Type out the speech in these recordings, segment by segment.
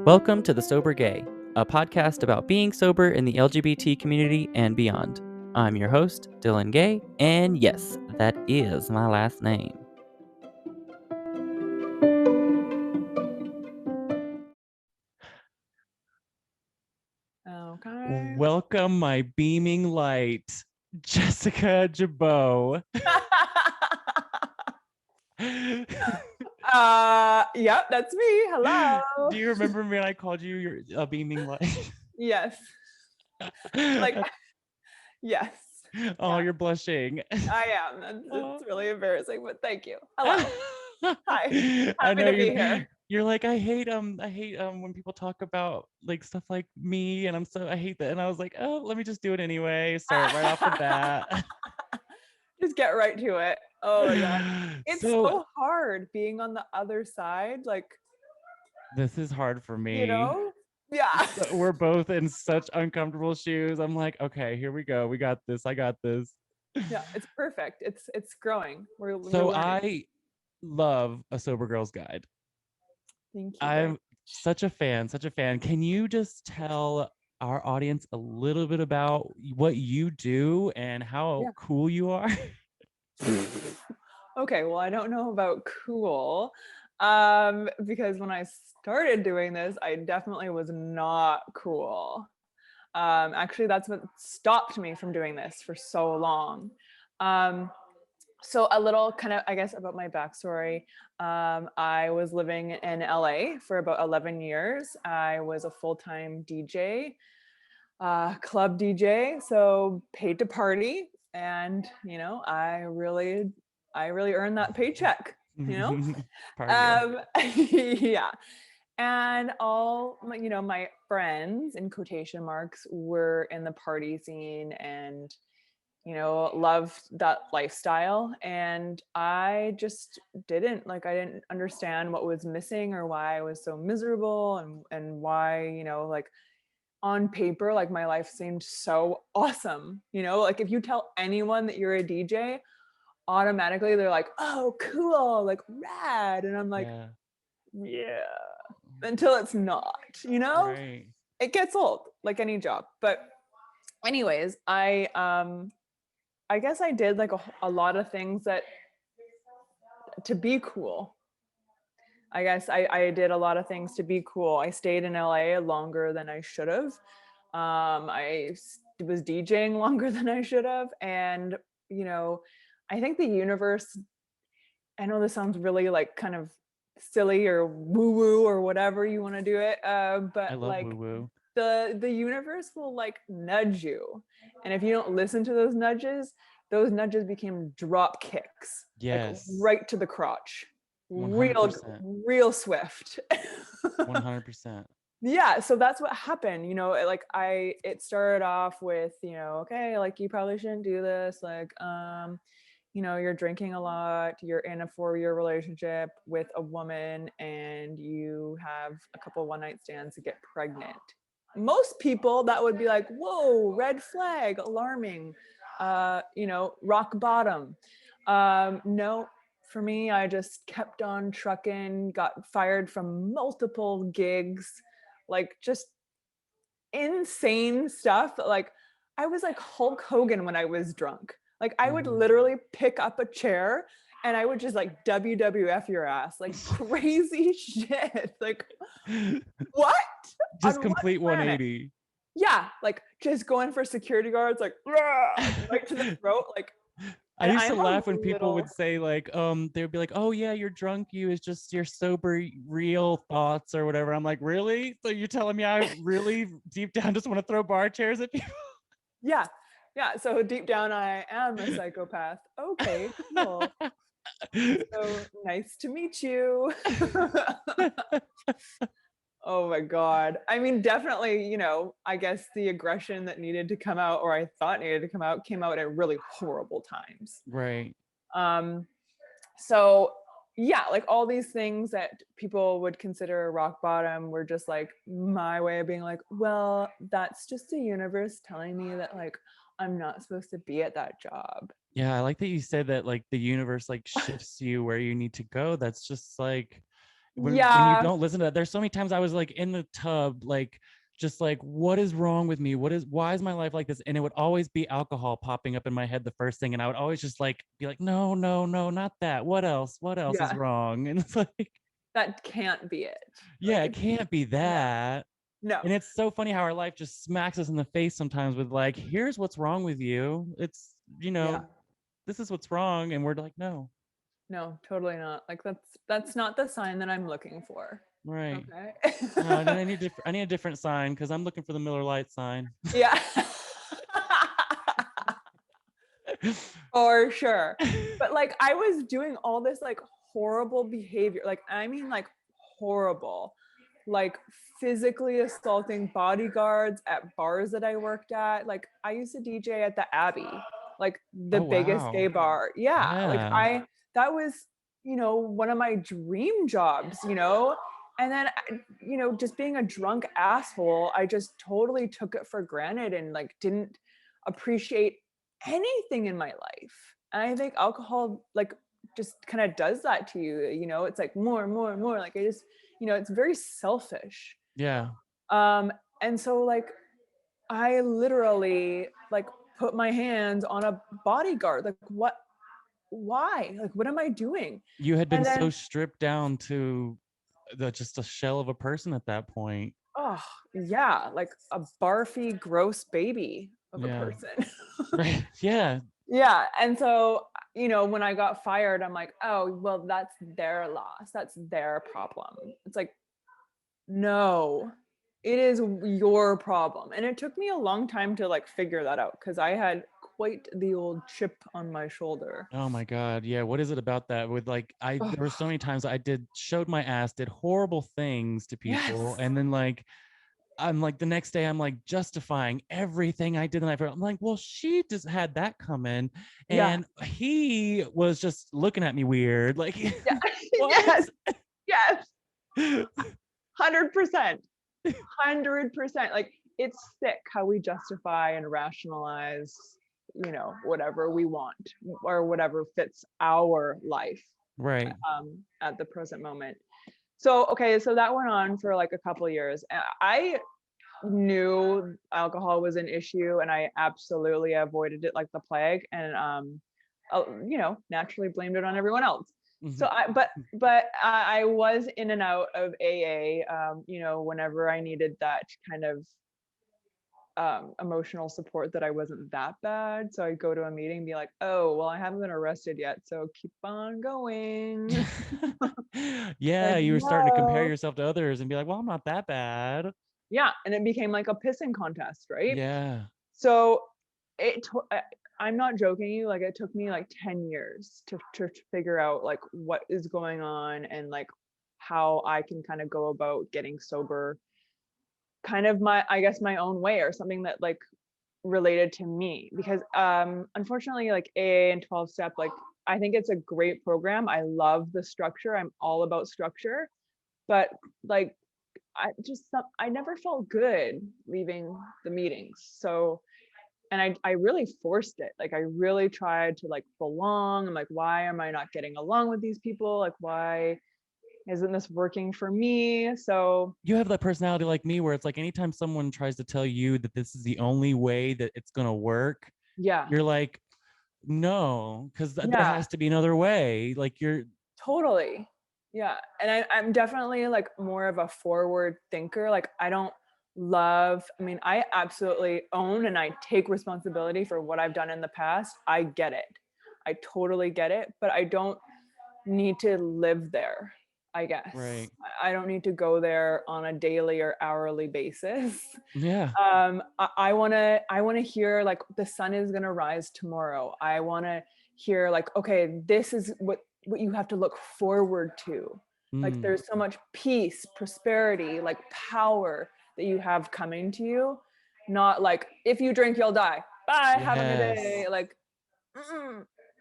Welcome to The Sober Gay, a podcast about being sober in the LGBT community and beyond. I'm your host, Dillan Gay, and yes, that is my last name. Okay. Welcome, my beaming light, Jessica Jeboult. Yep, that's me. Hello. Do you remember me when I called you your beaming light? Yes. Like, yes. Oh, Yeah. You're blushing. I am. It's really embarrassing, but thank you. Hello. Hi. I know Happy to be here. You're like, I hate when people talk about like stuff like me, and I hate that. And I was like, oh, let me just do it anyway. Start right off the bat. Just get right to it. Oh my god. It's so hard being on the other side. Like, this is hard for me. you know? Yeah. So we're both in such uncomfortable shoes. I'm like, okay, here we go. We got this. I got this. Yeah, it's perfect. It's growing. We're So learning. I love A Sober Girl's Guide. Thank you. I'm such a fan. Can you just tell our audience a little bit about what you do and how cool you are? Okay, well, I don't know about cool, because when I started doing this, I definitely was not cool. Actually, that's what stopped me from doing this for so long. So a little kind of, I guess, about my backstory. I was living in LA for about 11 years. I was a full-time DJ, club DJ, so paid to party. And, I really earned that paycheck, yeah. And all my friends, in quotation marks, were in the party scene and loved that lifestyle. And I just didn't understand what was missing or why I was so miserable, and why, on paper, like, my life seemed so awesome. Like, if you tell anyone that you're a DJ, automatically they're like, oh, cool, like, rad. And I'm like, yeah, until it's not, Right. It gets old, like any job. But anyways, I guess I did like a lot of things that to be cool. I guess I did a lot of things to be cool. I stayed in LA longer than I should have. I was DJing longer than I should have. And, I think the universe, I know this sounds really like kind of silly or woo-woo or whatever you want to do it. But I love like woo-woo. the universe will like nudge you. And if you don't listen to those nudges became drop kicks. Yes. Like, right to the crotch. 100%. Real swift. 100%. Yeah, so that's what happened. It started off with, okay, like, you probably shouldn't do this. Like, you're drinking a lot, you're in a 4-year relationship with a woman, and you have a couple one-night stands to get pregnant. Most people, that would be like, whoa, red flag, alarming, rock bottom. No, for me, I just kept on trucking, got fired from multiple gigs, like, just insane stuff. Like, I was like Hulk Hogan when I was drunk. Like, I would literally pick up a chair and I would just like WWF your ass, like, crazy shit. Like, what? Just complete 180. Yeah, like, just going for security guards, like, right to the throat. Like, I used to laugh when people would say, like, they would be like, oh yeah, your drunk you is just your sober real thoughts or whatever. I'm like, really? So you're telling me I really deep down just want to throw bar chairs at people? Yeah. So deep down, I am a psychopath. Okay, cool. So nice to meet you. Oh my God. I mean, definitely, I guess the aggression that needed to come out, or I thought needed to come out, came out at really horrible times. Right. So yeah, like, all these things that people would consider rock bottom were just like my way of being like, well, that's just the universe telling me that, like, I'm not supposed to be at that job. Yeah, I like that you said that like the universe like shifts you where you need to go. That's just like when you Yeah. don't listen to that. There's so many times I was like in the tub, like just like, what is wrong with me? Why is my life like this? And it would always be alcohol popping up in my head the first thing. And I would always just like be like, no, no, no, not that. What else? What else is Yeah. wrong? And it's like, That can't be it. yeah, Like it can't be that. no. And it's so funny how our life just smacks us in the face sometimes with like, here's what's wrong with you. It's, Yeah. this is what's wrong. And we're like, no. No, totally not. Like that's not the sign that I'm looking for. Right. Okay. No, I need a different sign because I'm looking for the Miller Lite sign. Yeah. For sure. But like I was doing all this like horrible behavior. Like I mean like horrible. Like physically assaulting bodyguards at bars that I worked at. Like I used to DJ at the Abbey, like the Oh, biggest gay wow. bar. Yeah. Like Yeah. that was, one of my dream jobs, And then, just being a drunk asshole, I just totally took it for granted and like didn't appreciate anything in my life. And I think alcohol like just kind of does that to you, it's like more and more and more. Like I just, it's very selfish. Yeah. And so like I literally like put my hands on a bodyguard. Like why? Like what am I doing? You had been And so then stripped down to just a shell of a person at that point. oh yeah, like a barfy, gross baby of a Yeah. person. Right. Yeah. Yeah. And so, when I got fired, I'm like, oh, well, that's their loss. That's their problem. It's like, no, it is your problem. And it took me a long time to like figure that out because I had quite the old chip on my shoulder. Oh my God. Yeah. What is it about that? With like, there were so many times showed my ass, did horrible things to people. Yes. And then like, I'm like the next day, I'm like justifying everything I did the night before. I'm like, well, she just had that coming, Yeah. and he was just looking at me weird. Like, Yeah. what? Yes. 100%. 100%. Like it's sick how we justify and rationalize, whatever we want or whatever fits our life. Right. At the present moment. So, okay, so that went on for like a couple of years. I knew alcohol was an issue and I absolutely avoided it like the plague and, naturally blamed it on everyone else. Mm-hmm. So I was in and out of AA, whenever I needed that kind of emotional support that I wasn't that bad. So I'd go to a meeting and be like, oh, well, I haven't been arrested yet. So keep on going. Yeah. Like, You were starting to compare no. yourself to others and be like, well, I'm not that bad. Yeah. And it became like a pissing contest, right? Yeah. So I'm not joking you, like it took me like 10 years to figure out like what is going on and like how I can kind of go about getting sober kind of my own way or something that like related to me because unfortunately like AA and 12 step, like I think it's a great program. I love the structure. I'm all about structure, but like I never felt good leaving the meetings. So and I really forced it. Like I really tried to like belong. I'm like, why am I not getting along with these people? Like why isn't this working for me? So you have that personality like me where it's like anytime someone tries to tell you that this is the only way that it's going to work, yeah, you're like, no, because there yeah, has to be another way. Like you're totally. Yeah. And I'm definitely like more of a forward thinker. Like I absolutely own and I take responsibility for what I've done in the past. I get it. I totally get it, but I don't need to live there, I guess. right. I don't need to go there on a daily or hourly basis. Yeah. I want to hear like the sun is going to rise tomorrow. I want to hear like, okay, this is what you have to look forward to. Like there's so much peace, prosperity, like power that you have coming to you. Not like if you drink, you'll die. Bye, have a good day. Like,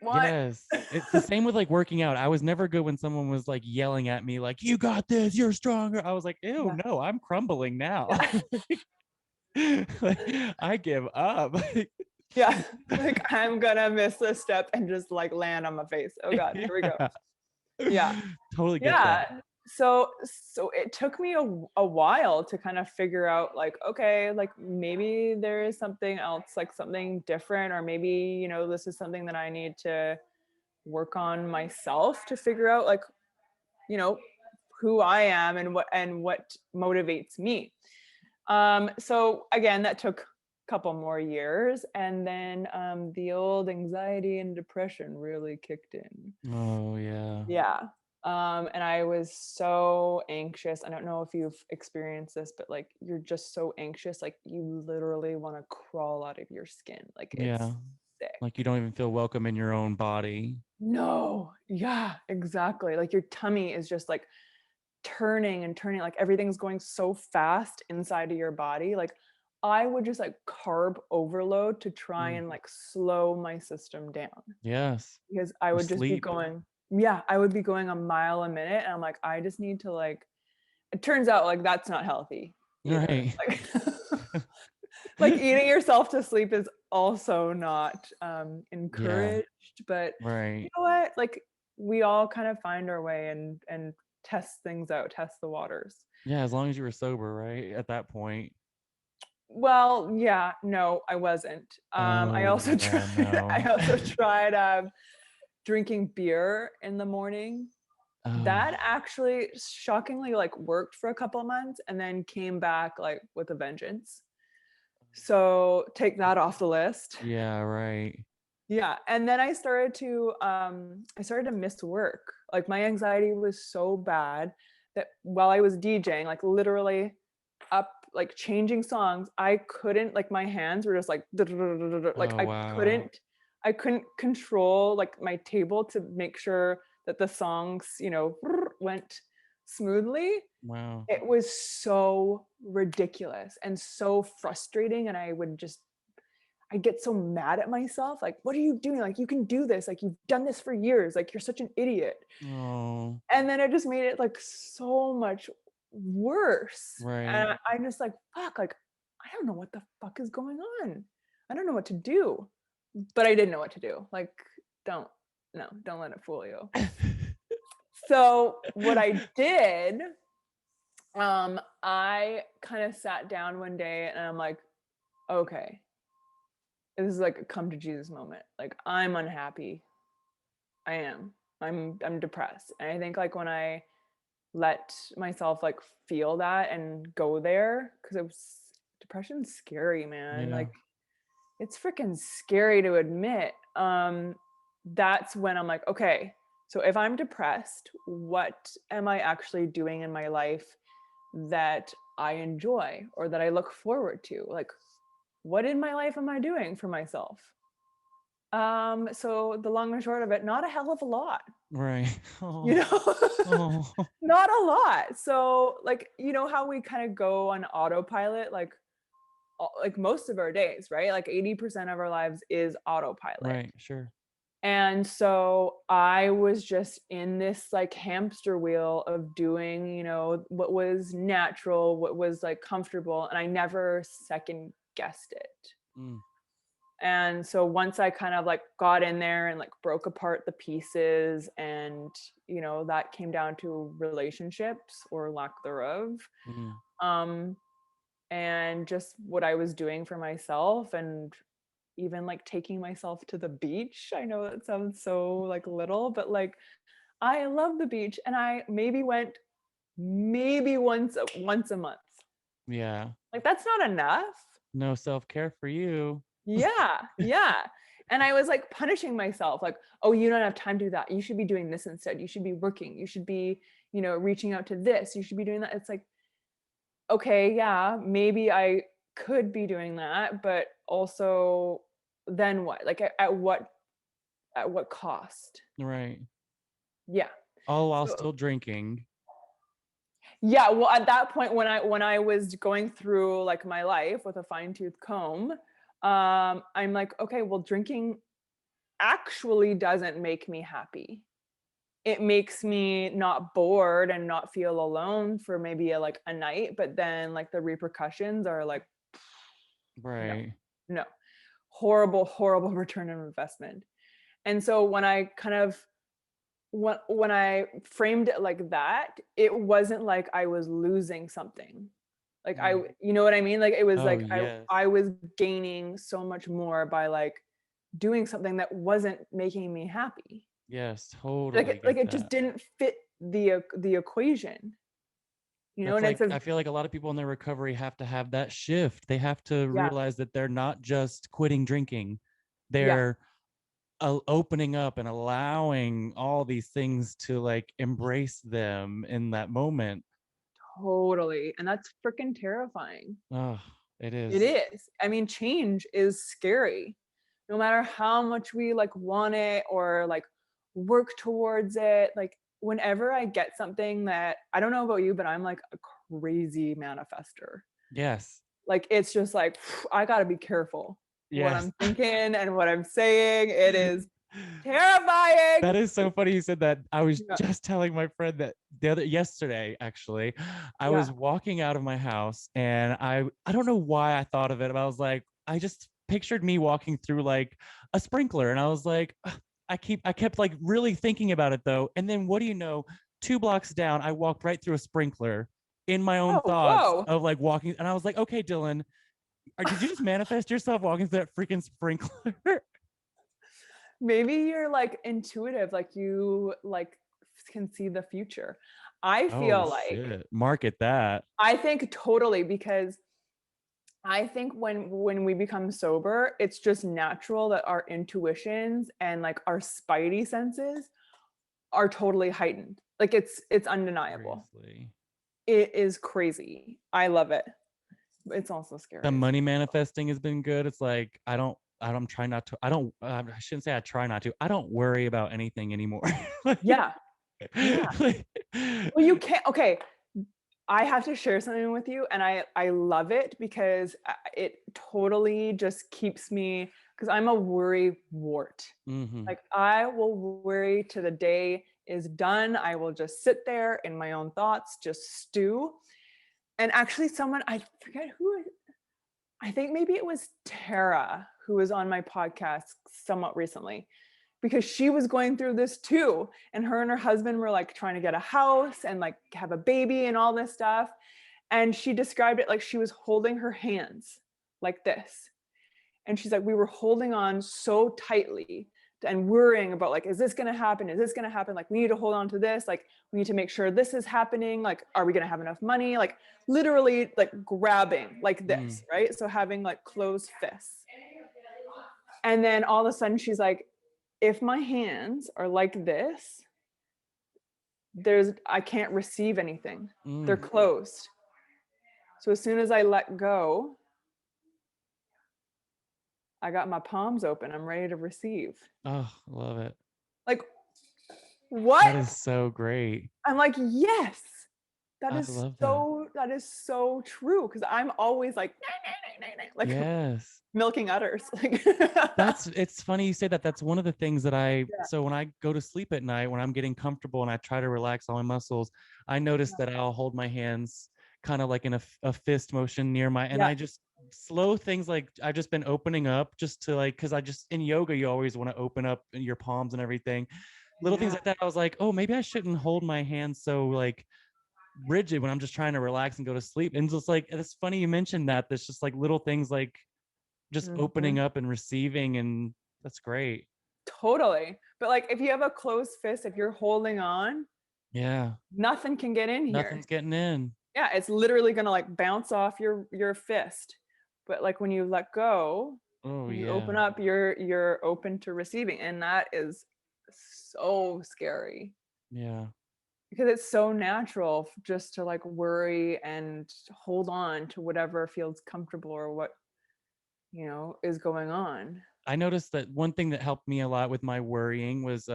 what? Yes. It's the same with like working out. I was never good when someone was like yelling at me, like, you got this, you're stronger. I was like, ew, no, I'm crumbling now. Like, I give up. Yeah, like I'm gonna miss this step and just like land on my face. Oh God, here we go. Yeah. Totally get that. Yeah. So it took me a while to kind of figure out like, okay, like maybe there is something else, like something different, or maybe, you know, this is something that I need to work on myself to figure out like, you know, who I am and what motivates me. So again, that took a couple more years, and then the old anxiety and depression really kicked in. Oh yeah. Yeah. And I was so anxious. I don't know if you've experienced this, but like you're just so anxious, like you literally want to crawl out of your skin. Like it's Yeah. sick. Like you don't even feel welcome in your own body. No, yeah, exactly. Like your tummy is just like turning and turning, like everything's going so fast inside of your body. Like I would just like carb overload to try and like slow my system down, Yes. because I Or would just be sleep. going, yeah, I would be going a mile a minute. And I'm like, I just need to like, it turns out like that's not healthy either. Right. Like, like eating yourself to sleep is also not encouraged, but you Right. know what? Like we all kind of find our way and test things out, test the waters. Yeah, as long as you were sober, right? At that point. Well, yeah, no, I wasn't. I Oh also yeah, tried I no. also tried drinking beer in the morning. Oh, That actually shockingly like worked for a couple of months and then came back like with a vengeance. So take that off the list. yeah, right. Yeah, and then I started to miss work. Like my anxiety was so bad that while I was DJing, like literally up like changing songs, I couldn't, like my hands were just like like Oh wow. I couldn't control like my table to make sure that the songs, you know, went smoothly. Wow. It was so ridiculous and so frustrating, and I get so mad at myself. Like, what are you doing? Like, you can do this. Like, you've done this for years. Like, you're such an idiot. Oh, And then it just made it like so much worse. right. And I'm just like, fuck, like, I don't know what the fuck is going on. I don't know what to do. But I didn't know what to do. Like, don't let it fool you. So what I did, I kind of sat down one day and I'm like, okay, this is like a come to Jesus moment. Like I'm unhappy. I am. I'm depressed. And I think like when I let myself like feel that and go there, because it was depression's scary, man. Yeah. Like it's freaking scary to admit. That's when I'm like, okay, so if I'm depressed, what am I actually doing in my life that I enjoy or that I look forward to? Like, what in my life am I doing for myself? So the long and short of it, not a hell of a lot, Right. you Oh. know, Oh. not a lot. So like, you know how we kind of go on autopilot, like most of our days, right? Like 80% of our lives is autopilot. Right. Sure. And so I was just in this like hamster wheel of doing, you know, what was natural, what was like comfortable, and I never second guessed it. Mm. And so once I kind of like got in there and like broke apart the pieces, and you know that came down to relationships or lack thereof, Mm. um and just what I was doing for myself, and even like taking myself to the beach. I know that sounds so like little, but like I love the beach, and I maybe went once a month. Yeah. Like that's not enough. No self-care for you. Yeah, yeah. And I was like punishing myself, like, oh, you don't have time to do that. You should be doing this instead. You should be working. You should be, you know, reaching out to this. You should be doing that. It's like, okay, yeah, maybe I could be doing that, but also then what? Like at what cost? Right. Yeah. All while So still drinking. yeah, well at that point when I was going through like my life with a fine-tooth comb, I'm like, okay, well drinking actually doesn't make me happy. It makes me not bored and not feel alone for maybe like a night, but then like the repercussions are like, no, Right. no. horrible, horrible return on investment. And so when I when I framed it like that, it wasn't like I was losing something. Like you know what I mean? Like it was Oh, like yes. I was gaining so much more by like doing something that wasn't making me happy. Yes, totally Like get it just that. didn't fit the equation. You know, That's and it's like, I feel like a lot of people in their recovery have to have that shift. They have to yeah, realize that they're not just quitting drinking. yeah, They're opening up and allowing all these things to like embrace them in that moment. totally. And that's freaking terrifying. Oh, it It is. is. I mean, change is scary. No matter how much we like want it or like work towards it, like whenever I get something that I don't know about you, but I'm like a crazy manifester. Yes. Like it's just like I got to be careful what Yes. I'm thinking and what I'm saying. It is terrifying. That is so funny you said that. I was Yeah. just telling my friend that yesterday, actually, I Yeah. was walking out of my house and I don't know why I thought of it, but I was like, I just pictured me walking through like a sprinkler, and I was like, "Ugh," I kept like really thinking about it though. And then what do you know? 2 blocks down, I walked right through a sprinkler in my own Oh, thoughts whoa. of like walking, and I was like, okay, Dylan, did you just manifest yourself walking through that freaking sprinkler? Maybe you're like intuitive, like you like can see the future. I Oh feel like shit. Market that. I think totally because I think when we become sober, it's just natural that our intuitions and like our spidey senses are totally heightened. Like it's undeniable. Seriously. It is crazy. I love it. It's also The scary as money manifesting has been good. It's like I'm trying not to. I shouldn't say I try not to. I don't worry about anything anymore. yeah. Yeah. Like, Well, you can't. Okay, I have to share something with you, and I love it because it totally just keeps me because I'm a worry wart. mhm. Like I will worry till the day is done. I will just sit there in my own thoughts, just stew. And actually, someone I forget who. I think maybe it was Tara who was on my podcast somewhat recently because she was going through this too. And her husband were like trying to get a house and like have a baby and all this stuff. And she described it like she was holding her hands like this. And she's like, we were holding on so tightly and worrying about like, is this going to happen? Is this going to happen? Like, we need to hold on to this. Like, we need to make sure this is happening. Like, are we going to have enough money? Like, literally, like grabbing like this, right? So having like closed fists. And then all of a sudden, she's like, if my hands are like this, I can't receive anything. They're closed. So as soon as I let go, I got my palms open. I'm ready to receive. Oh, love it. Like, what? That is so great. I'm like, yes. I love that. That is so true. Cause I'm always like, like Yes. milking udders. Like It's funny you say that. That's one of the things that yeah. so when I go to sleep at night, when I'm getting comfortable and I try to relax all my muscles, I notice that I'll hold my hands kind of like in a fist motion near and Yeah. I just slow things, like I've just been opening up just to like, cause I just, in yoga, you always want to open up your palms and everything. Little things like that. I was like, oh, maybe I shouldn't hold my hands so like rigid when I'm just trying to relax and go to sleep. And just like, it's funny you mentioned that. There's just like little things like just opening up and receiving, and that's great. Totally. But like if you have a closed fist, if you're holding on, Yeah. nothing can get in here. Nothing's getting in. Yeah, it's literally gonna like bounce off your fist. But like when you let go, Oh you yeah. open up, you're open to receiving. And that is so scary. Yeah. Because it's so natural just to like worry and hold on to whatever feels comfortable or what is going on. I noticed that one thing that helped me a lot with my worrying was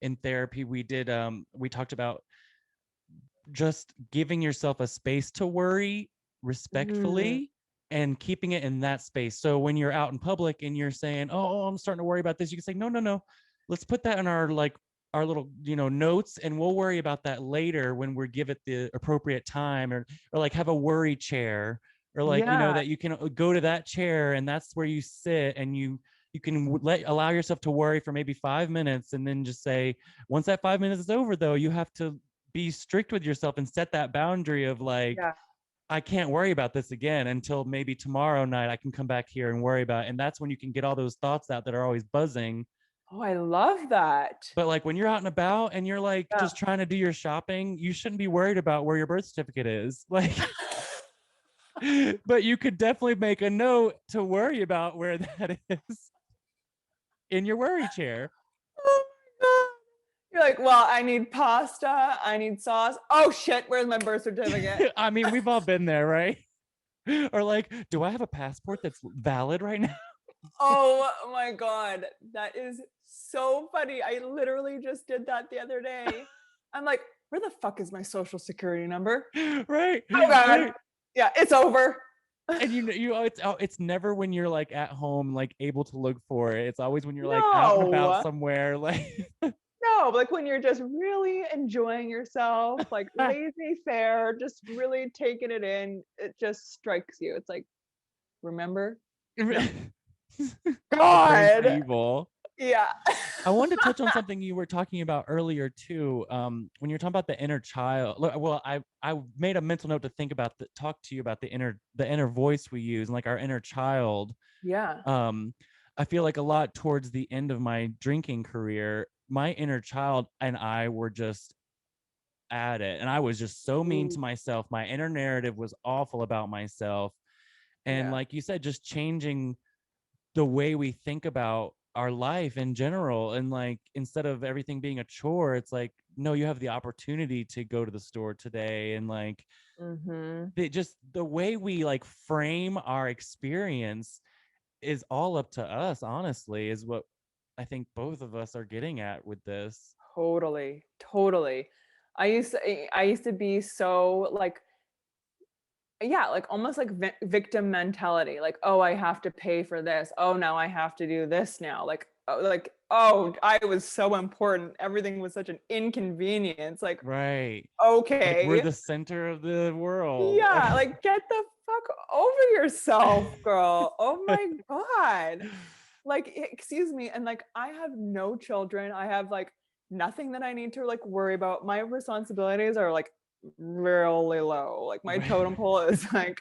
in therapy we talked about just giving yourself a space to worry respectfully and keeping it in that space. So when you're out in public and you're saying, "Oh, I'm starting to worry about this," you can say, "No, no, no. Let's put that in our little, notes, and we'll worry about that later when we give it the appropriate time, or like have a worry chair or like, that you can go to that chair and that's where you sit, and you can allow yourself to worry for maybe 5 minutes, and then just say, once that 5 minutes is over, though, you have to be strict with yourself and set that boundary of like, I can't worry about this again until maybe tomorrow night I can come back here and worry about it. And that's when you can get all those thoughts out that are always buzzing. Oh, I love that. But like when you're out and about and you're like just trying to do your shopping, you shouldn't be worried about where your birth certificate is. Like, but you could definitely make a note to worry about where that is in your worry chair. Oh my God. You're like, well, I need pasta, I need sauce. Oh shit, where's my birth certificate? I mean, we've all been there, right? Or like, do I have a passport that's valid right now? Oh my God, that is so funny. I literally just did that the other day. I'm like, where the fuck is my social security number? Right. Oh God. Right. Yeah, it's over. And it's never when you're like at home, like able to look for it. It's always when you're like out and about somewhere, like. No, like when you're just really enjoying yourself, like laissez-faire, just really taking it in, it just strikes you. It's like, remember? God, evil. Yeah. I wanted to touch on something you were talking about earlier too. When you're talking about the inner child. Well, I made a mental note to talk to you about the inner voice we use, and like our inner child. Yeah. I feel like a lot towards the end of my drinking career, my inner child and I were just at it, and I was just so mean to myself. My inner narrative was awful about myself, and like you said, just changing the way we think about our life in general, and like instead of everything being a chore, it's like, no, you have the opportunity to go to the store today, and like the way we like frame our experience is all up to us, honestly, is what I think both of us are getting at with this. Totally. I used to be so like, like almost like victim mentality. Like, oh, I have to pay for this. Oh, now I have to do this now. Like, I was so important. Everything was such an inconvenience. Like, right. Okay. Like we're the center of the world. Yeah, like get the fuck over yourself, girl. Oh my God. Like, excuse me. And like, I have no children. I have like nothing that I need to like worry about. My responsibilities are like really low. Like my totem pole is like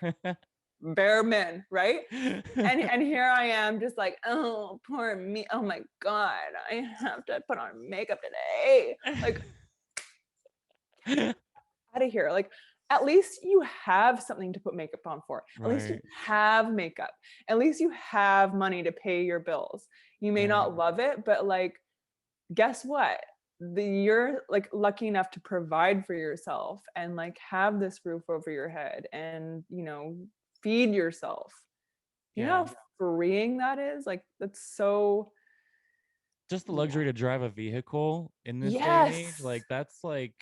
bare min, right? And here I am just like, oh, poor me. Oh my God, I have to put on makeup today. Like, out of here. Like, at least you have something to put makeup on for. At least you have makeup. At least you have money to pay your bills. You may not love it, but like, guess what? You're like lucky enough to provide for yourself and like have this roof over your head and, feed yourself. You know how freeing that is? Like, that's so. Just the luxury to drive a vehicle in this day and age. Like, that's like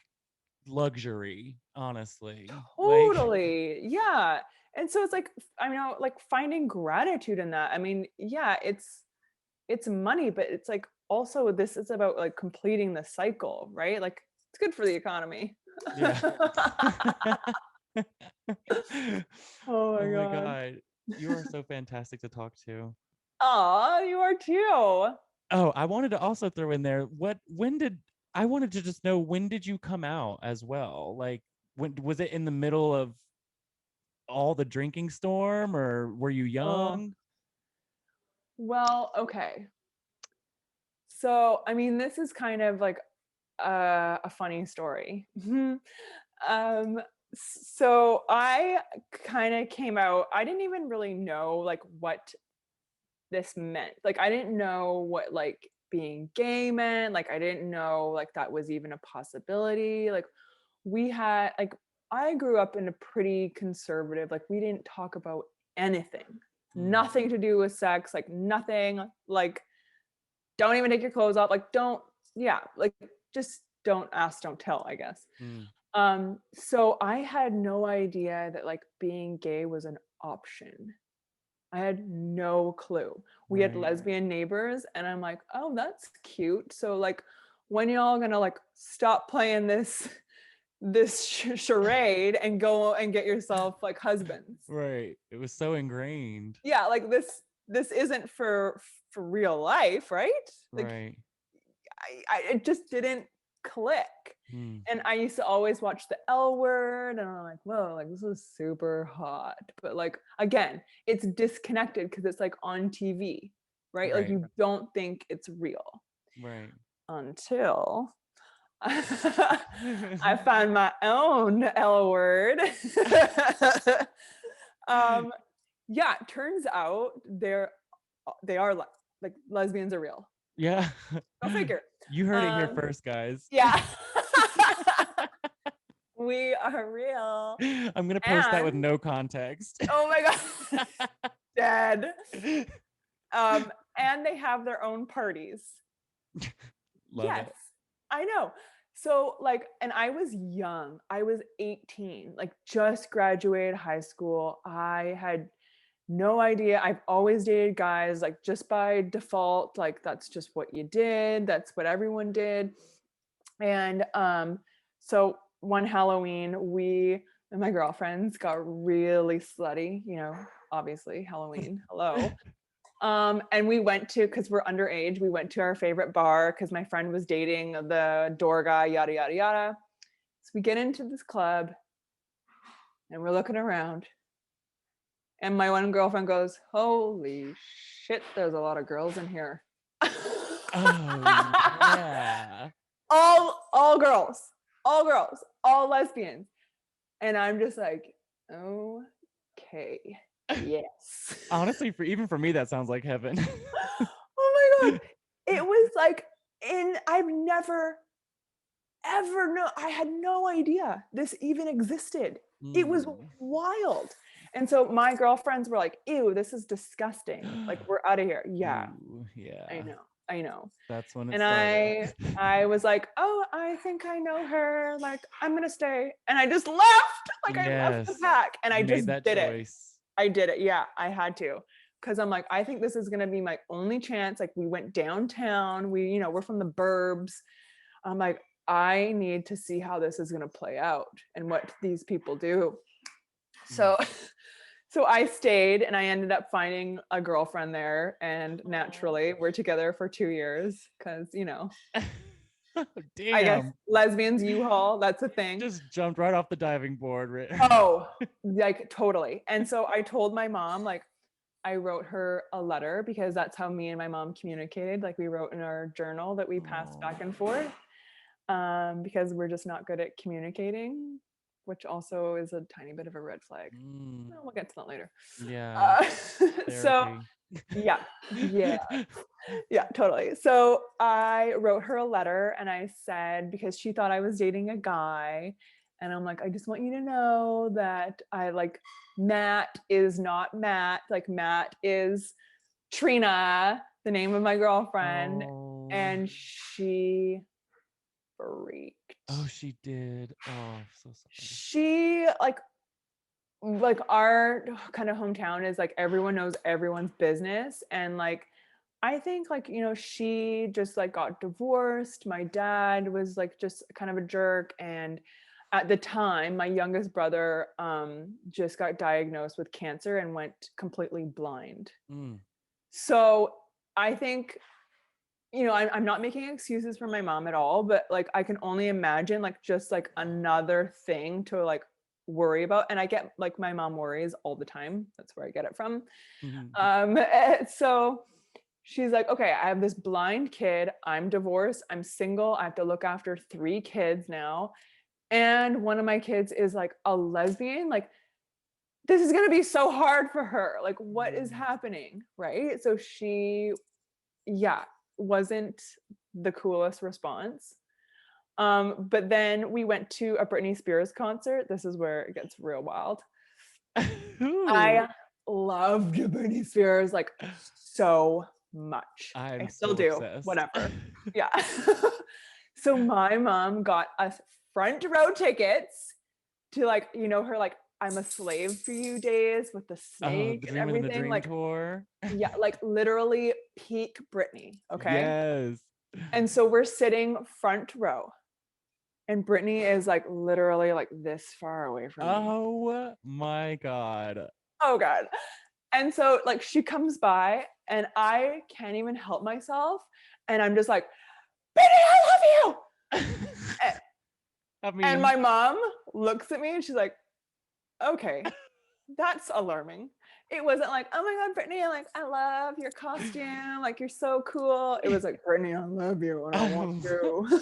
luxury, honestly. Totally. Yeah. And so it's like, I know, like finding gratitude in that. I mean, yeah, it's money, but it's like also this is about like completing the cycle, right? Like it's good for the economy. Yeah. Oh my God. You are so fantastic to talk to. Aw, you are too. Oh, I wanted to also throw in there, I wanted to just know, when did you come out as well? Like, when was it in the middle of all the drinking storm, or were you young? Well, okay. So, I mean, this is kind of like a funny story. So I kind of came out, I didn't even really know like what this meant. Like, I didn't know what like being gay meant. Like, I didn't know like that was even a possibility. Like, I grew up in a pretty conservative, like we didn't talk about anything, nothing to do with sex, like nothing, like don't even take your clothes off, like like just don't ask, don't tell, I guess. So I had no idea that like being gay was an option. I had no clue. We had lesbian neighbors and I'm like, oh, that's cute. So like, when y'all gonna like stop playing this this charade and go and get yourself like husbands. Right. It was so ingrained. Yeah, like this isn't for real life, right? Like Right. it just didn't click. And I used to always watch the L Word, and I'm like, whoa, like this is super hot. But like again, it's disconnected because it's like on TV, right? Like you don't think it's real. Right. Until I found my own L Word. Yeah, it turns out they are like lesbians are real. Yeah. Go figure. You heard it here first, guys. Yeah. We are real. I'm gonna post that with no context. Oh my god. Dead. And they have their own parties. Love yes. it. I know. So like, and I was young. I was 18, like just graduated high school. I had no idea. I've always dated guys, like just by default, like that's just what you did. That's what everyone did. And so one Halloween, we and my girlfriends got really slutty, you know, obviously Halloween, hello. And we went to, because we're underage, we went to our favorite bar because my friend was dating the door guy, yada, yada, yada. So we get into this club and we're looking around. And my one girlfriend goes, holy shit, there's a lot of girls in here. Oh, yeah. All girls, all lesbians. And I'm just like, okay, yes. Honestly, even for me, that sounds like heaven. Oh my God. It was like, I've never, ever known, I had no idea this even existed. It was wild. And so my girlfriends were like, ew, this is disgusting. Like, we're out of here. Yeah. Ooh, yeah. I know. That's when it and started. I was like, oh, I think I know her. Like, I'm gonna stay. And I just left. Like, I left the pack. And I just did it. I did it. Yeah, I had to. Because I'm like, I think this is gonna be my only chance. Like, we went downtown. We're from the burbs. I'm like, I need to see how this is gonna play out and what these people do. So I stayed, and I ended up finding a girlfriend there, and naturally we're together for 2 years because, Damn. I guess lesbians U-Haul, that's a thing. Just jumped right off the diving board. Oh, like totally. And so I told my mom, like, I wrote her a letter because that's how me and my mom communicated. Like, we wrote in our journal that we passed back and forth because we're just not good at communicating, which also is a tiny bit of a red flag. Well, we'll get to that later. Yeah. So yeah, totally. So I wrote her a letter and I said, because she thought I was dating a guy, and I'm like, I just want you to know that Matt is not Matt. Like, Matt is Trina, the name of my girlfriend. And she freaked. Oh, she did. Oh, so sorry. She like our kind of hometown is like everyone knows everyone's business, and like I think like, she just like got divorced. My dad was like just kind of a jerk, and at the time my youngest brother just got diagnosed with cancer and went completely blind. So I think, I'm not making excuses for my mom at all, but like I can only imagine like just like another thing to like worry about. And I get like, my mom worries all the time. That's where I get it from. So she's like, okay, I have this blind kid. I'm divorced. I'm single. I have to look after 3 kids now. And one of my kids is like a lesbian. Like, this is going to be so hard for her. Like, what is happening? Right. So she, wasn't the coolest response. But then we went to a Britney Spears concert. This is where it gets real wild. I loved Britney Spears like so much. I still do. Obsessed. Whatever. Yeah. So my mom got us front row tickets to like, her like I'm a Slave for You days with the snake and everything. The dream like tour. Yeah, like literally peak Britney. Okay. Yes. And so we're sitting front row. And Brittany is like literally like this far away from me. Oh my God. Oh God. And so like she comes by and I can't even help myself. And I'm just like, Brittany, I love you. And my mom looks at me and she's like, okay, that's alarming. It wasn't like, oh my God, Brittany, like, I love your costume. Like, you're so cool. It was like, Brittany, I love you and I want you.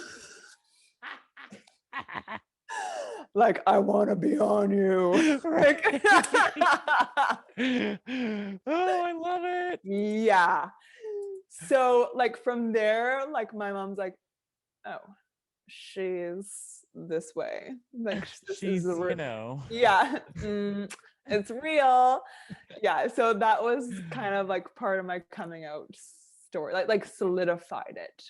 Like, I want to be on you. Like, oh, I love it. Yeah. So like from there, like my mom's like, oh, she's this way. Like she's, you know. Yeah. It's real. Yeah. So that was kind of like part of my coming out story. Like solidified it.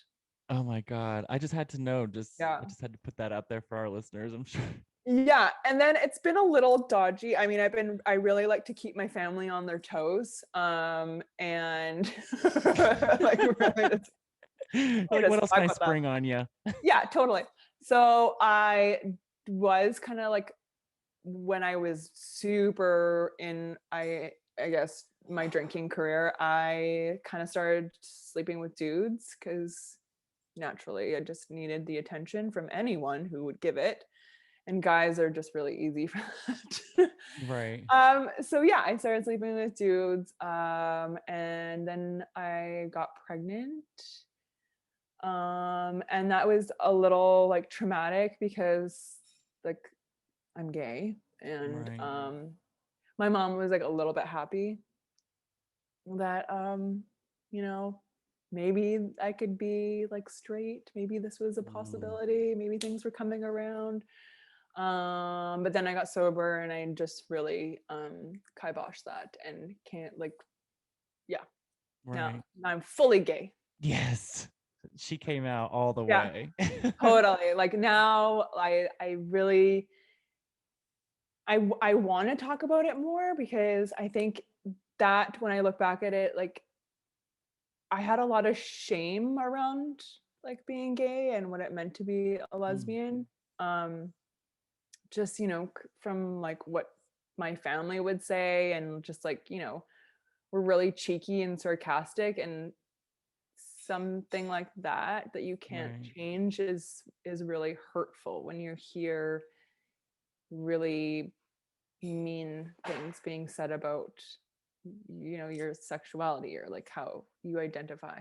Oh my God. I just had to know. Yeah. I just had to put that out there for our listeners, I'm sure. Yeah. And then it's been a little dodgy. I mean, I really like to keep my family on their toes. And like really like, what else can I spring on you? Yeah, totally. So I was kind of like, when I was super in, I guess my drinking career, I kind of started sleeping with dudes because naturally I just needed the attention from anyone who would give it. And guys are just really easy for that. Right. So yeah, I started sleeping with dudes. And then I got pregnant. And that was a little like traumatic because like I'm gay and Right. my mom was like a little bit happy that you know, maybe I could be like straight, maybe this was a possibility, maybe things were coming around. But then I got sober and I just really kiboshed that and can't like, yeah. Right. Now I'm fully gay. Yes. She came out all the Yeah, way. totally. Like now I really I want to talk about it more because I think that when I look back at it, like I had a lot of shame around like being gay and what it meant to be a lesbian. Just, you know, from like what my family would say and just like, you know, we're really cheeky and sarcastic, and something like that you can't change is really hurtful when you hear really mean things being said about, you know, your sexuality or like how you identify.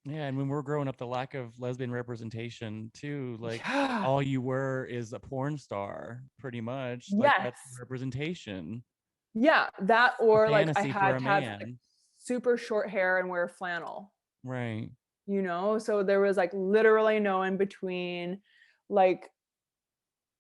Yeah, and when we're growing up, the lack of lesbian representation too, like Yeah. all you were is a porn star, pretty much. Like Yes. that's representation. Yeah, that or like I Fantasy for had a to have man. like, super short hair and wear flannel. Right. You know, so there was like literally no in between. Like,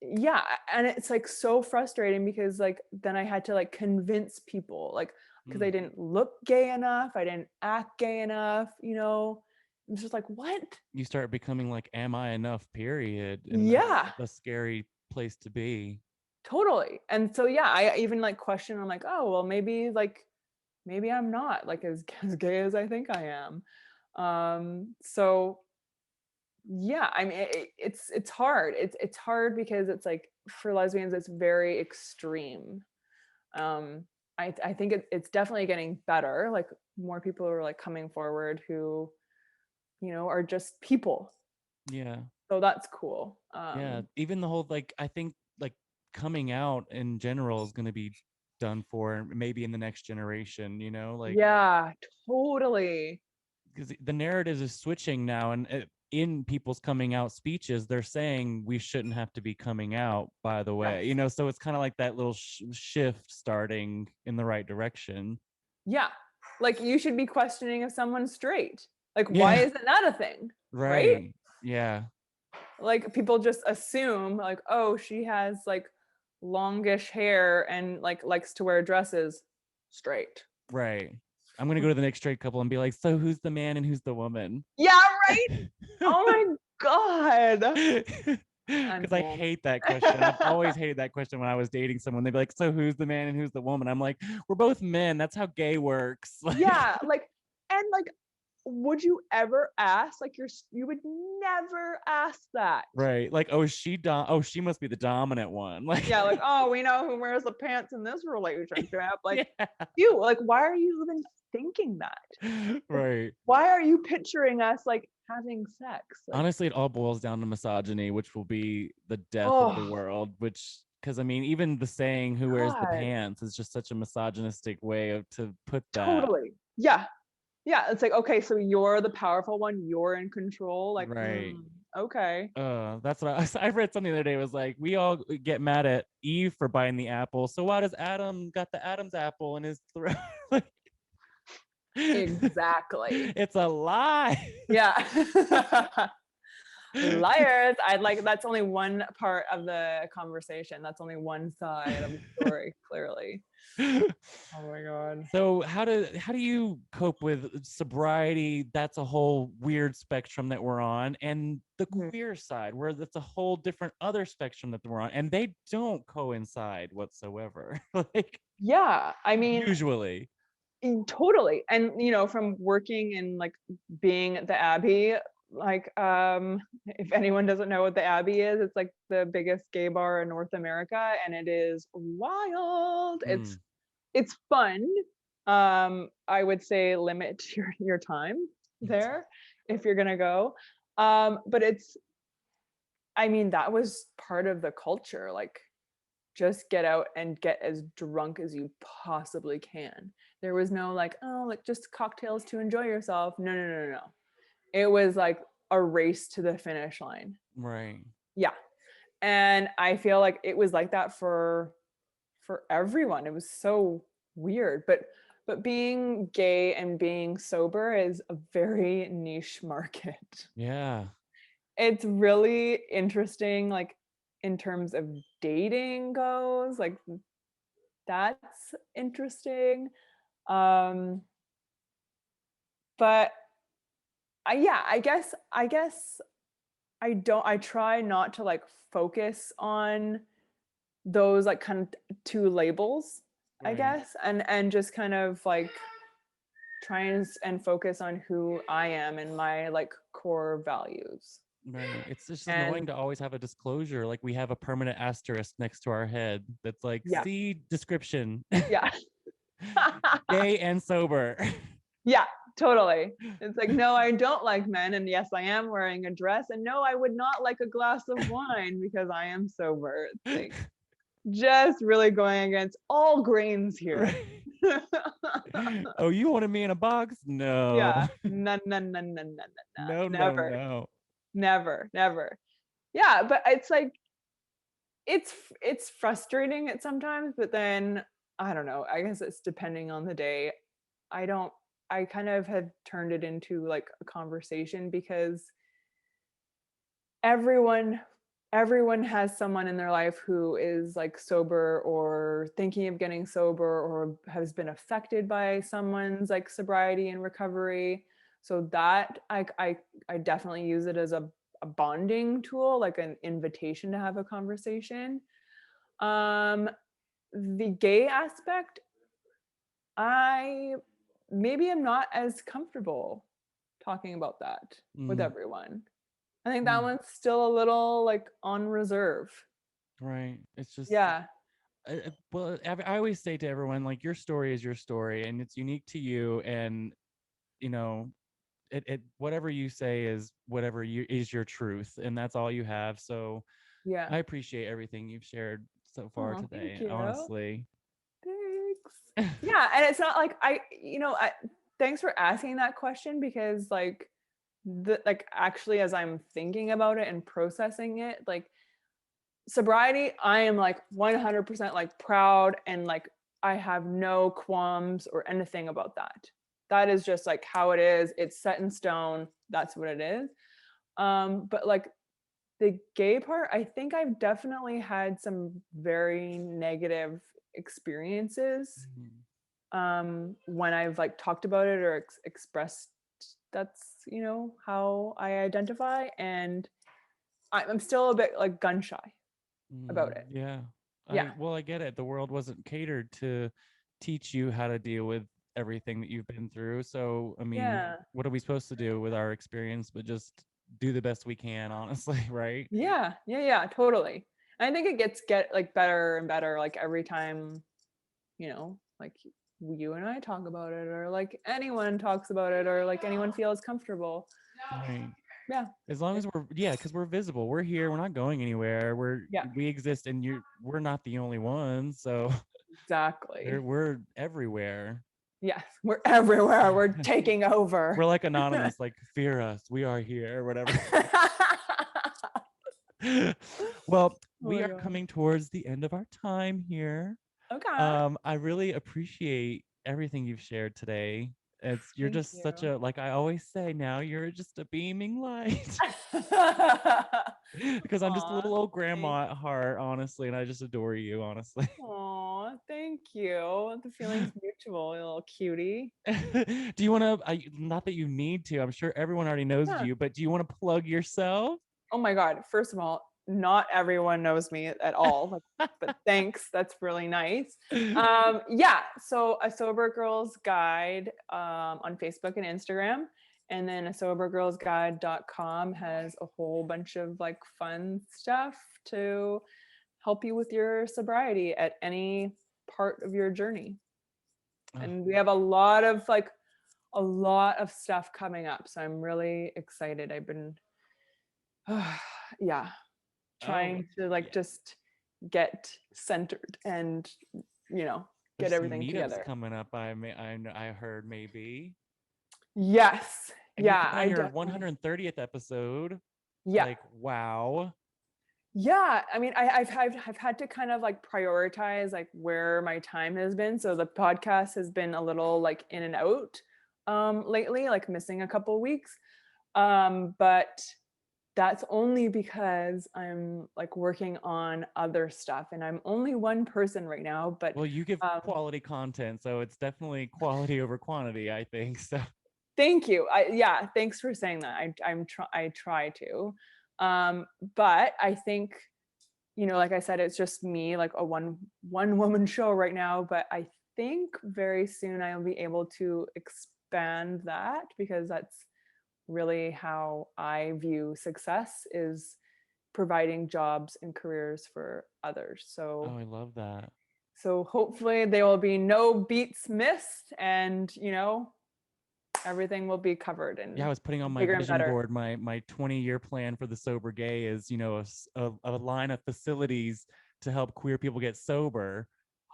yeah, and it's like so frustrating because like then I had to like convince people, like, because I didn't look gay enough, I didn't act gay enough, you know. It's just like, what? You start becoming like, am I enough, period? And Yeah, that's a scary place to be. totally. And so yeah, I even like question, I'm like, oh well, maybe I'm not like as gay as I think I am. So yeah, I mean it's hard. It's hard because it's like for lesbians it's very extreme. I think it's definitely getting better. Like more people are like coming forward who, you know, are just people. Yeah. So that's cool. Yeah. Even the whole like, I think like coming out in general is going to be done for maybe in the next generation, you know, like Yeah, totally. because the narrative is switching now, and in people's coming out speeches they're saying we shouldn't have to be coming out, by the way. Yes. You know, so it's kind of like that little shift starting in the right direction. Yeah, like you should be questioning if someone's straight. Like why isn't that a thing? Right? Yeah. Like people just assume like, oh, she has like longish hair and like likes to wear dresses, straight. Right. I'm gonna go to the next straight couple and be like, so who's the man and who's the woman? Yeah, right. Oh my God. Because I hate that question. I've always hated that question when I was dating someone. They'd be like, so who's the man and who's the woman? I'm like, we're both men. That's how gay works. Yeah, like, and like would you ever ask? Like you would never ask that. Right. Like, oh, she must be the dominant one. Like, Yeah, like, oh, we know who wears the pants in this relationship. Like, yeah. you, like, why are you even thinking that? Right. Why are you picturing us like having sex? Like, Honestly, it all boils down to misogyny, which will be the death of the oh world, because I mean, even the saying who wears the God, pants is just such a misogynistic way to put that. totally. Yeah. Yeah. It's like, okay, so you're the powerful one, you're in control. Like, Right. okay. That's what I read something the other day. It was like, we all get mad at Eve for buying the apple. So why does Adam got the Adam's apple in his throat? Like, Exactly. it's a lie. Yeah. Liars. I'd like, that's only one part of the conversation. That's only one side of the story, clearly. Oh my God. So how do you cope with sobriety? That's a whole weird spectrum that we're on, and the queer side, where that's a whole different other spectrum that we're on, and they don't coincide whatsoever. Like, Yeah. I mean, usually. totally. And from working and like being at the Abbey, like if anyone doesn't know what the Abbey is, it's like the biggest gay bar in North America, and it is wild. It's fun. I would say limit your time there if you're gonna go. But I mean, that was part of the culture. Like, just get out and get as drunk as you possibly can. There was no like, oh, like just cocktails to enjoy yourself. No, no, no, no, no. It was like a race to the finish line. Right. Yeah. And I feel like it was like that for everyone. It was so weird. But being gay and being sober is a very niche market. Yeah. It's really interesting, like in terms of dating goes, like that's interesting. But I guess I try not to like focus on those like kind of two labels, I Right. guess, and just kind of like try and focus on who I am and my like core values. Right. It's just annoying to always have a disclosure. Like, we have a permanent asterisk next to our head that's like, Yeah. see description. Yeah. Gay and sober. Yeah, totally. It's like, no, I don't like men. And yes, I am wearing a dress. And no, I would not like a glass of wine because I am sober. It's like just really going against all grains here. Right. Oh, you wanted me in a box? No. Yeah. No, no, no, no, no, no, No, never. no. Never, never. Yeah, but it's like it's frustrating at sometimes, but then I don't know. I guess it's depending on the day. I kind of have turned it into like a conversation because everyone has someone in their life who is like sober or thinking of getting sober or has been affected by someone's like sobriety and recovery. So that I definitely use it as a bonding tool, like an invitation to have a conversation. The gay aspect, I maybe am not as comfortable talking about that with everyone. I think that one's still a little like on reserve. Right. It's just, Yeah. well, I always say to everyone, like, your story is your story and it's unique to you. And, you know, it whatever you say is whatever is your truth. And that's all you have. So Yeah. I appreciate everything you've shared so far today. Thank you. Honestly. Thanks. Yeah. And it's not like thanks for asking that question because like actually as I'm thinking about it and processing it, like sobriety, I am like 100% like proud and like I have no qualms or anything about that. That is just like how it is. It's set in stone. That's what it is. But like the gay part, I think I've definitely had some very negative experiences when I've like talked about it or expressed that's how I identify, and I'm still a bit like gun shy about it. Yeah. Yeah. I get it. The world wasn't catered to teach you how to deal with everything that you've been through. So, I mean, Yeah. what are we supposed to do with our experience but just do the best we can, honestly, right? Yeah, totally. I think it get like better and better like every time, like you and I talk about it, or like anyone talks about it, or like anyone feels comfortable. Right. Yeah. As long as because we're visible. We're here. We're not going anywhere. Yeah. We exist, and we're not the only ones. So Exactly. we're everywhere. Yes, we're everywhere. We're taking over. We're like anonymous, like fear us. We are here, whatever. Well, we are coming towards the end of our time here. Okay. I really appreciate everything you've shared today. You're Thank just such a, like I always say now, you're just a beaming light. Because I'm just a little old grandma at heart, honestly, and I just adore you, honestly. Aw, thank you. The feeling's mutual, you little cutie. Do you want to, not that you need to, I'm sure everyone already knows you, but do you want to plug yourself? Oh my God. First of all, not everyone knows me at all, but thanks. That's really nice. Yeah. So A Sober Girl's Guide on Facebook and Instagram. And then a sobergirlsguide.com has a whole bunch of like fun stuff to help you with your sobriety at any part of your journey. And we have a lot of stuff coming up. So I'm really excited. I've been trying to just get centered and get everything together. Coming up. I heard maybe. Yes. And yeah. On your 130th episode. Yeah. Like, wow. Yeah. I mean, I've had to kind of like prioritize like where my time has been. So the podcast has been a little like in and out lately, like missing a couple weeks. But that's only because I'm like working on other stuff, and I'm only one person right now. But well, you give quality content, so it's definitely quality over quantity, I think. So thank you. Thanks for saying that. I try to, but I think like I said, it's just me, like a one woman show right now. But I think very soon I'll be able to expand that, because that's really how I view success, is providing jobs and careers for others. So I love that. So hopefully there will be no beats missed, and everything will be covered. And I was putting on my vision board, my 20-year plan for the Sober Gay is a line of facilities to help queer people get sober.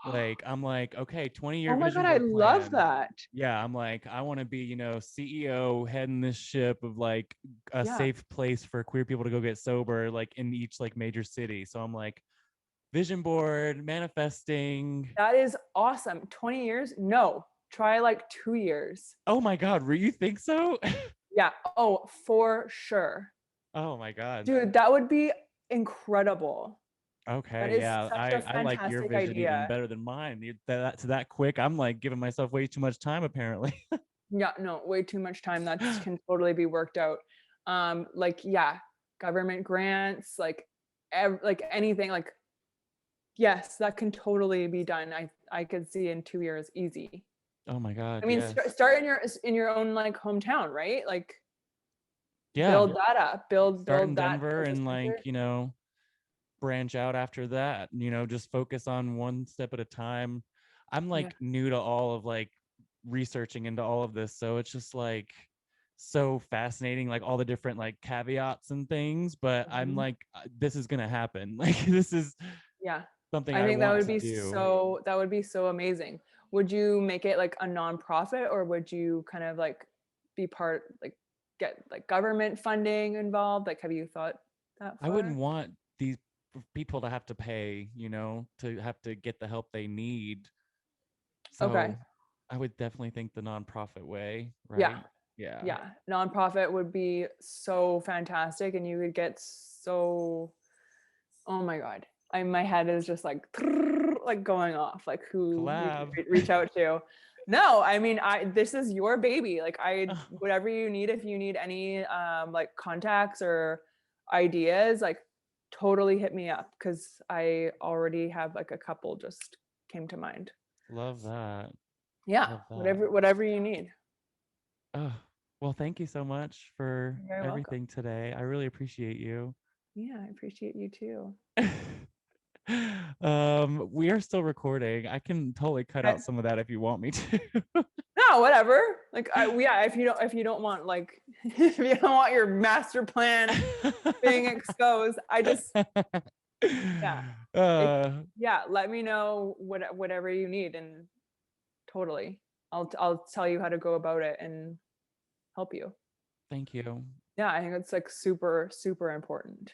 Like, I'm like, okay, 20-year vision board. I love that. Yeah, I'm like, I want to be, CEO heading this ship of like a safe place for queer people to go get sober, like in each like major city. So I'm like, vision board, manifesting. That is awesome. 20 years? No, try like 2 years. Oh my God, you think so? Yeah. Oh, for sure. Oh my God. Dude, that would be incredible. Okay, yeah, I like your vision even better than mine. That quick. I'm like giving myself way too much time, apparently. Yeah, no, way too much time. That can totally be worked out. Government grants, like anything, like yes, that can totally be done. I could see in 2 years, easy. Oh my God. I mean, yes. Start in your own like hometown, right? Like, yeah, build that up, build in that Denver, and like branch out after that. Just focus on one step at a time. I'm like new to all of like researching into all of this, so it's just like so fascinating, like all the different like caveats and things. But I'm like, this is gonna happen. Like this is something I think that would be so. That would be so amazing. Would you make it like a nonprofit, or would you kind of like be part, like get like government funding involved? Like, have you thought that far? I wouldn't want these people to have to pay, to have to get the help they need. So I would definitely think the nonprofit way, right? Yeah. Nonprofit would be so fantastic, and you would get so, oh my God. My head is just like going off, like who reach out to. No, I mean, this is your baby. Like whatever you need, if you need any like contacts or ideas, like totally hit me up, because I already have like a couple just came to mind. Love that. Yeah, whatever you need. Oh, well, thank you so much for You're very everything today. I really appreciate you. Yeah, I appreciate you too. We are still recording. I can totally cut out some of that if you want me to. No, whatever. Like, if you don't want like, if you don't want your master plan being exposed, I just, let me know whatever you need, and totally, I'll tell you how to go about it and help you. Thank you. Yeah, I think it's like super, super important.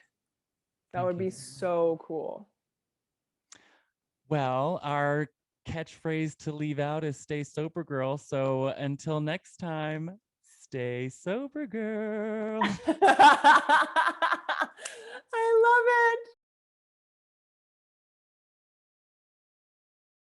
That would be so cool. Well, our catchphrase to leave out is stay sober, girl. So until next time, stay sober, girl. I love it.